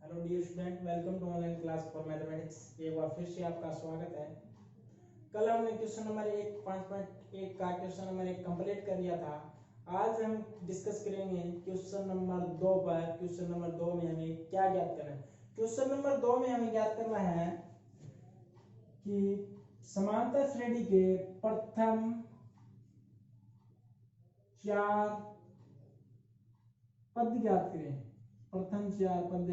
Hello dear student, welcome to online class for mathematics. एक बार फिर से आपका स्वागत है। कल हमने क्वेश्चन नंबर 5.1 का क्वेश्चन नंबर 1 कंप्लीट कर लिया था। आज हम डिस्कस करेंगे क्वेश्चन नंबर 2 पर। क्वेश्चन नंबर 2 में हमें क्या ज्ञात करना है? क्वेश्चन नंबर 2 में हमें ज्ञात करना है कि समांतर श्रेणी के प्रथम 4 पद ज्ञात करें। प्रथम 4 पद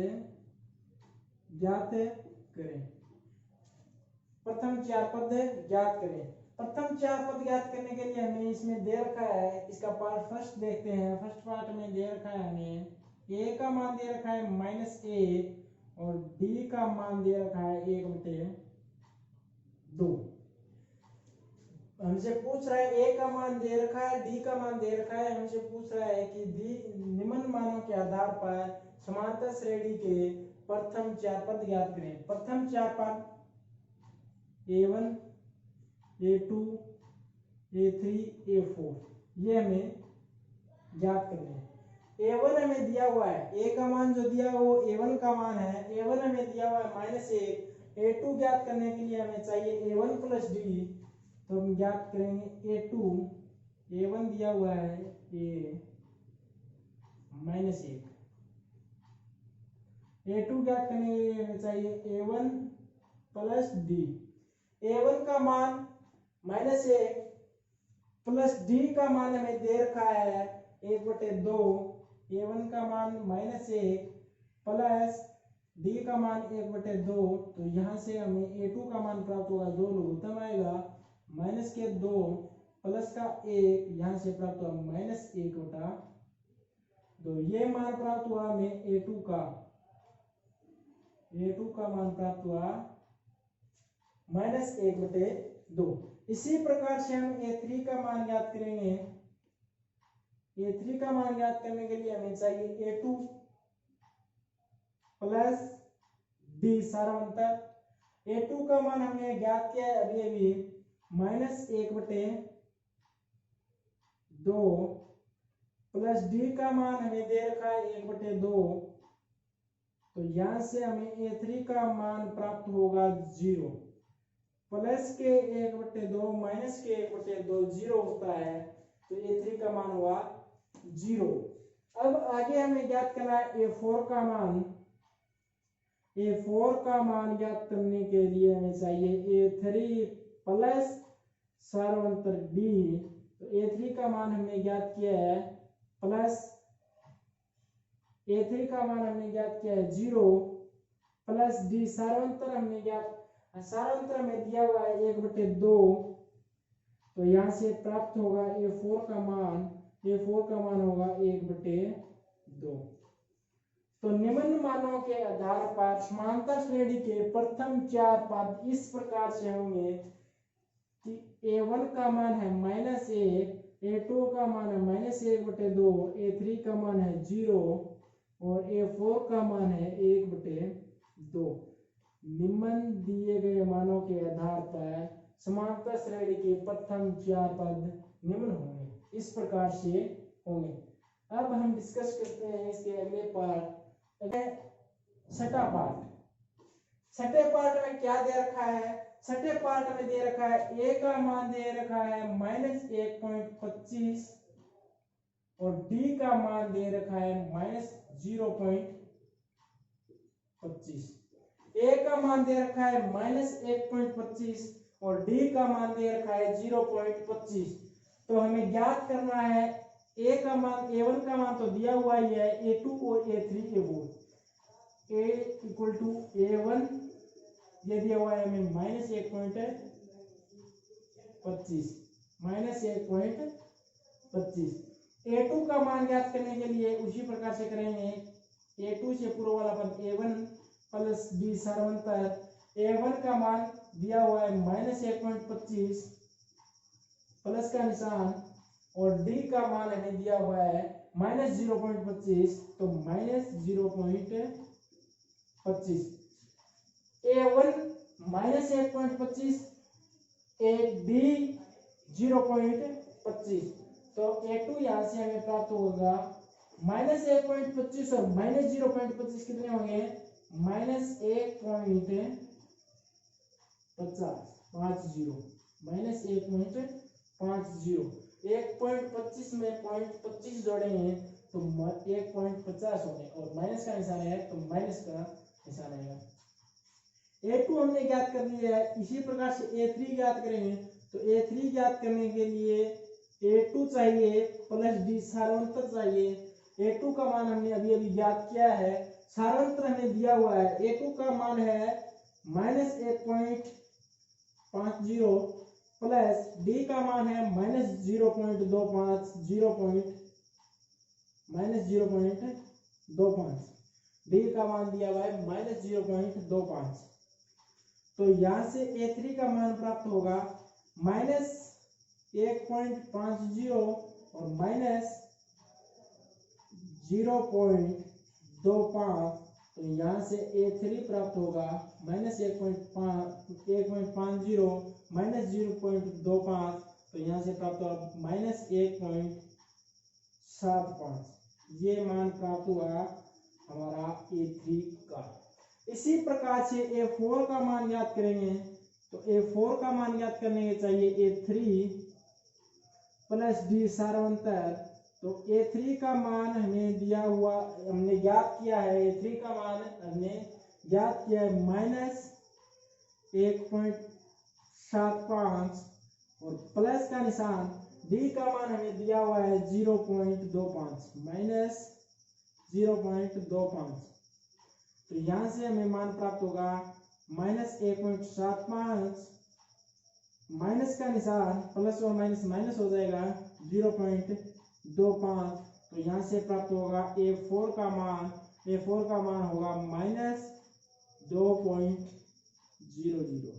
ज्ञात करें। प्रथम 4 पद ज्ञात करें। प्रथम 4 पद ज्ञात करने के लिए हमें इसमें दे रखा है, इसका पार्ट फर्स्ट देखते हैं। फर्स्ट पार्ट में दे रखा है हमें a का मान दे रखा है -1 और d का मान दे रखा है 1/2। हमसे पूछ रहा है a का मान दे रखा है, d का मान दे रखा है। हमसे पूछ रहा है कि निम्न मानों के आधार पर समांतर श्रेणी के प्रथम 4 पद ज्ञात करें। प्रथम 4 पद a1 a2 a3 a4 ये हमें ज्ञात करने हैं। a1 हमें दिया हुआ है, a का मान जो दिया वो a1 का मान है। a1 हमें दिया हुआ है -1। a2 ज्ञात करने के लिए हमें चाहिए a1 + d, तो हम ज्ञात करेंगे a2। a1 दिया हुआ है a -1। a2 ज्ञात करने के लिए हमें चाहिए a1 + d। a1 का मान -1 प्लस d का मान हमें दे रखा है 1/2। a1 का मान -1 प्लस d का मान 1/2, तो यहाँ से हमें a2 का मान प्राप्त होगा। 2 लघुत्तम आएगा, -2 प्लस का 1 यहाँ से प्राप्त होगा -1/2। ये मान प्राप्त हुआ हमें a2 का मान प्राप्त हुआ -1/2। इसी प्रकार से हम a3 का मान ज्ञात करेंगे। a3 का मान ज्ञात करने के लिए हमें चाहिए a2 + d सारांतर। a2 का मान हमने ज्ञात किया है अभी -1/2 प्लस d का मान हमें दे रखा है 1/2, तो यहां से हमें a3 का मान प्राप्त होगा 0। प्लस के 1/2 माइनस के 1/2 0 होता है, तो a3 का मान हुआ 0। अब आगे हमें ज्ञात करना है a4 का मान। a4 का मान ज्ञात करने के लिए हमें चाहिए a3 प्लस सारांतर d। तो a3 का मान हमने ज्ञात किया है प्लस a3 का मान हमने ज्ञात किया है 0 प्लस d सारांतर हमने ज्ञात सारांतर में दिया हुआ है 1/2, तो यहाँ से प्राप्त होगा a4 का मान होगा 1/2। तो निम्न मानों के आधार पर समांतर श्रेणी के प्रथम 4 पद इस प्रकार से होंगे कि a1 का मान है -1, a2 का मान है -1/2, a3 का मान है 0 और a4 का मान है 1/2। निम्न दिए गए मानों के आधार पर समांतर श्रेणी के प्रथम 4 पद निम्न होंगे, इस प्रकार से होंगे। अब हम डिस्कस करते हैं इसके अगले पार्ट। छठा पार्ट में क्या दे रखा है? छठे पार्ट में दे रखा है a का मान दे रखा है -1.25 और d का मान दे रखा है -0.25। a का मान दे रखा है -1.25 और d का मान दे रखा है 0.25। तो हमें ज्ञात करना है a का मान, a1 का मान तो दिया हुआ ही है, a2 और a3 a4। a = a1 ये दिया हुआ है हमें -1.25 a2 का मान ज्ञात करने के लिए उसी प्रकार से करेंगे। a2 से पूर्व वाला पद a1 प्लस d सारांतर। a1 का मान दिया हुआ है -1.25 प्लस का निशान और d का मान हमें दिया हुआ है -0.25, तो -0.25। a1 -1.25, d 0.25, तो a2 यहाँ से हमें प्राप्त होगा -1.25 और -0.25 कितने होंगे? माइनस 1.50 माइनस 1.50 1.25 में 0.25 जोड़ेंगे तो 1.50 होंगे और माइनस का निशान है तो माइनस का निशान आएगा। A2 हमने ज्ञात कर लिया है। इसी प्रकार से A3 ज्ञात करेंगे तो A3 ज्ञात करने के लिए A2 चाहिए प्लस D सारांतर चाहिए। A2 का मान हमने अभी अभी ज्ञात किया है, सारांतर हमें दिया हुआ है। A2 का मान है माइनस 1.50 प्लस D का मान है माइनस 0.25 D का मान दिया हुआ है माइनस 0.25। तो यहाँ से A3 का मान प्राप्त होगा माइनस 1.50 और माइनस 0.25। तो यहाँ से A3 प्राप्त होगा माइनस 1.50 माइनस 0.25। तो यहाँ से प्राप्त होगा माइनस 1.75। ये मान प्राप्त हुआ हमारा A3 का। इसी प्रकार से A4 का मान याद करेंगे तो A4 का मान याद करने के चाहिए A3 प्लस D सारांतर। तो A3 का मान हमें दिया हुआ, हमने ज्ञात किया है। A3 का मान हमने ज्ञात किया है माइनस 1.75 और प्लस का निशान। D का मान हमें दिया हुआ है 0.25 माइनस 0.25। तो यहाँ से हमें मान प्राप्त होगा माइनस 1.75 माइनस का निशान प्लस और माइनस माइनस हो जाएगा 0.25। तो यहाँ से प्राप्त होगा A4 का मान होगा माइनस 2.00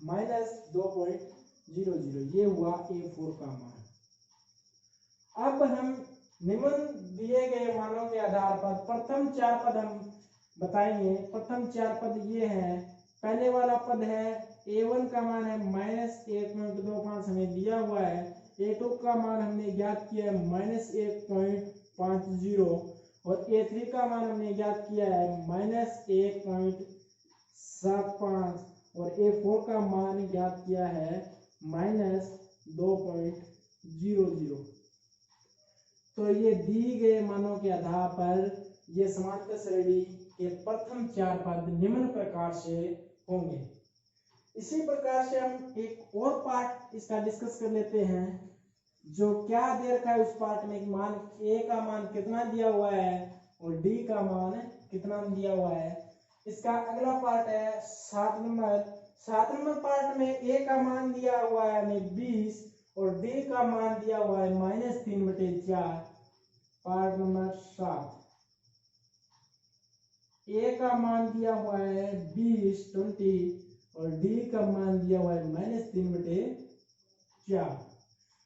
माइनस 2.00। ये हुआ A4 का मान। अब हम निम्न दिए गए मानों के आधार पर प्रथम चार पद हम बताएंगे। प्रथम चार पद ये हैं। पहले वाला पद है A1 का मान है माइनस 1.25 हमें दिया हुआ है। A2 का मान हमने ज्ञात किया है माइनस 1.50 और A3 का मान हमने ज्ञात किया है माइनस 1.75 और A4 का मान ज्ञात किया है माइनस 2.00। तो ये दी गए मानों के आधार पर ये समांतर श्रेणी के प्रथम चार पद निम्न प्रकार से होंगे। इसी प्रकार से हम एक और पार्ट इसका डिस्कस कर लेते हैं। जो क्या दे रखा है उस पार्ट में मान A का मान कितना दिया हुआ है और D का मान कितना दिया हुआ है। इसका अगला पार्ट है 7 नंबर। 7 नंबर पार्ट में A का मान दिया हुआ है हमें 20 और D का मान दिया हुआ है माइनस 3/4। पार्ट नंबर 7 A का मान दिया हुआ है 20 और D का मान दिया हुआ है माइनस 3/4।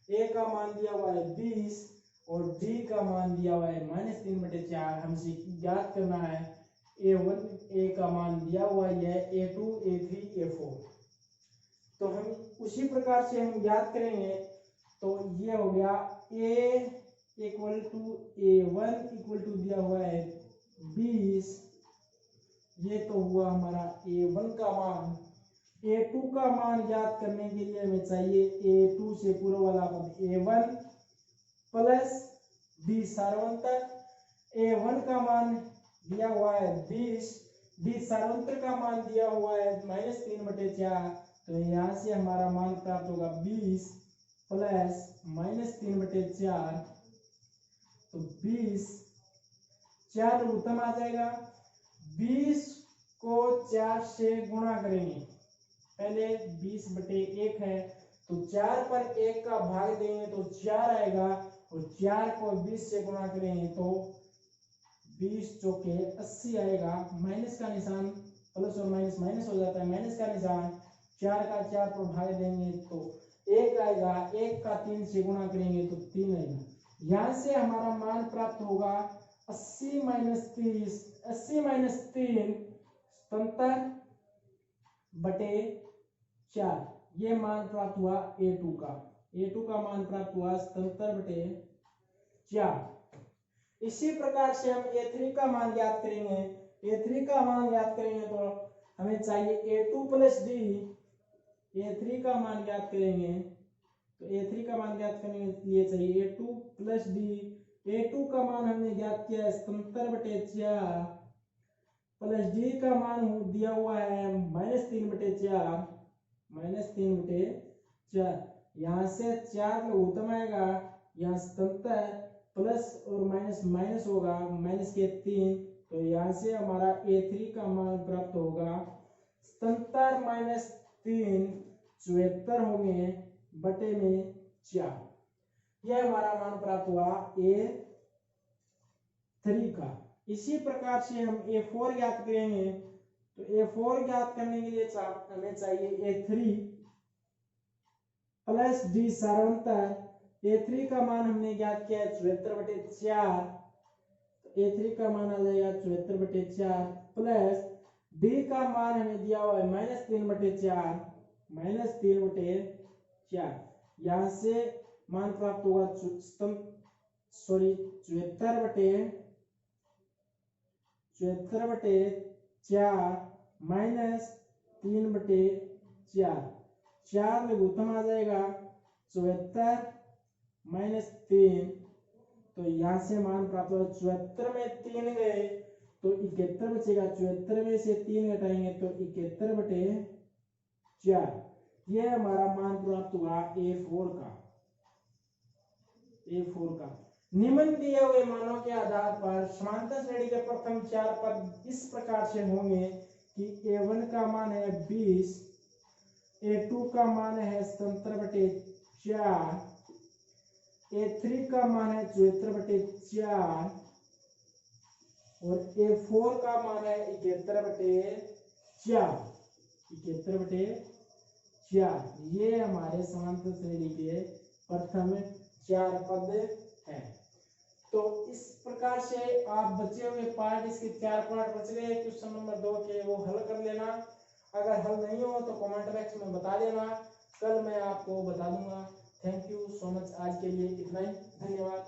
A का मान दिया हुआ है 20 और D का मान दिया हुआ है माइनस 3/4। हमसे ज्ञात करना है A1 A का मान दिया हुआ है A2 A3 A4। तो हम उसी प्रकार से हम ज्ञात करेंगे। तो ये हो गया A equal to A1 equal to दिया हुआ है 20। ये तो हुआ हमारा A1 का मान। A2 का मान ज्ञात करने के लिए हमें चाहिए A2 से पूर्व वाला पद A1 प्लस D सारांतर। A1 का मान दिया हुआ है 20, D सारांतर का मान दिया हुआ है माइनस 3/4। तो यहाँ से हमारा मान प्राप्त होगा 20 प्लस माइनस 3/4। तो 20 4 उत्तम आ जाएगा। 20 को 4 से गुणा करेंगे। पहले 20/1 है तो 4 पर 1 का भाग देंगे तो 4 आएगा और 4 को 20 से गुणा करेंगे तो 20 चौके 80 आएगा। माइनस का निशान प्लस और माइनस माइनस हो जाता है। माइनस का निशान 4 का 4 पर भाग देंगे तो 1 आएगा। 1 का 3 से गुणा करेंगे तो 3 आएगा। यहाँ से हमारा मान प्राप्त होगा 80 माइनस 30 80 माइनस 3 77/4। ये मान प्राप्त हुआ A2 का। A2 का मान प्राप्त हुआ 77/4। इसी प्रकार से हम A3 का मान ज्ञात करेंगे। A3 का मान ज्ञात करेंगे तो हमें चाहिए A2 प्लस D। A3 का मान ज्ञात करेंगे तो A3 का मान ज्ञात करने के लिए चाहिए A2 प्लस D। A2 का मान हमने ज्ञात किया है 77/4 प्लस D का मान दिया हुआ है -3/4 -3/4। यहाँ से 4 लघुत्तम आएगा, यहाँ 77 प्लस और माइनस माइनस होगा, माइनस के 3, तो यहाँ से हमारा A3 का मान प्राप्त होगा 77 माइनस 3 74 होंगे बटे में 4। यह हमारा मान प्राप्त हुआ A3 का। इसी प्रकार से हम A4 ज्ञात करेंगे तो A4 ज्ञात करने के लिए हमें चाहिए A3 प्लस D सारांतर। A3 का मान हमने ज्ञात किया है 74/4, तो A3 का मान आ जाएगा 74/4 प्लस D का मान हमें दिया हुआ है -3/4 -3/4। यहाँ से मान प्राप्त होगा 74/4 -3/4। 4 में लघुत्तम आ जाएगा 74 माइनस 3, तो यहाँ से मान प्राप्त होगा 74 में 3 गए तो 71 बचेगा। 74 में से 3 घटाएंगे तो 71/4। यह हमारा मान प्राप्त हुआ A4 का। निम्न दिए हुए मानों के आधार पर समांतर श्रेणी के प्रथम 4 पद इस प्रकार से होंगे कि A1 का मान है 20, A2 का मान है 77/4, A3 का मान है 74/4 और A4 का मान है 71/4। 71/4 ये हमारे समांतर श्रेणी के प्रथम 4 पद हैं। तो इस प्रकार से आप बचे हुए पार्ट, इसके 4 पार्ट बच गए क्वेश्चन नंबर 2 के, वो हल कर लेना। अगर हल नहीं हो तो कमेंट बॉक्स में बता देना, कल मैं आपको बता दूंगा। थैंक यू सो मच, आज के लिए इतना ही, धन्यवाद।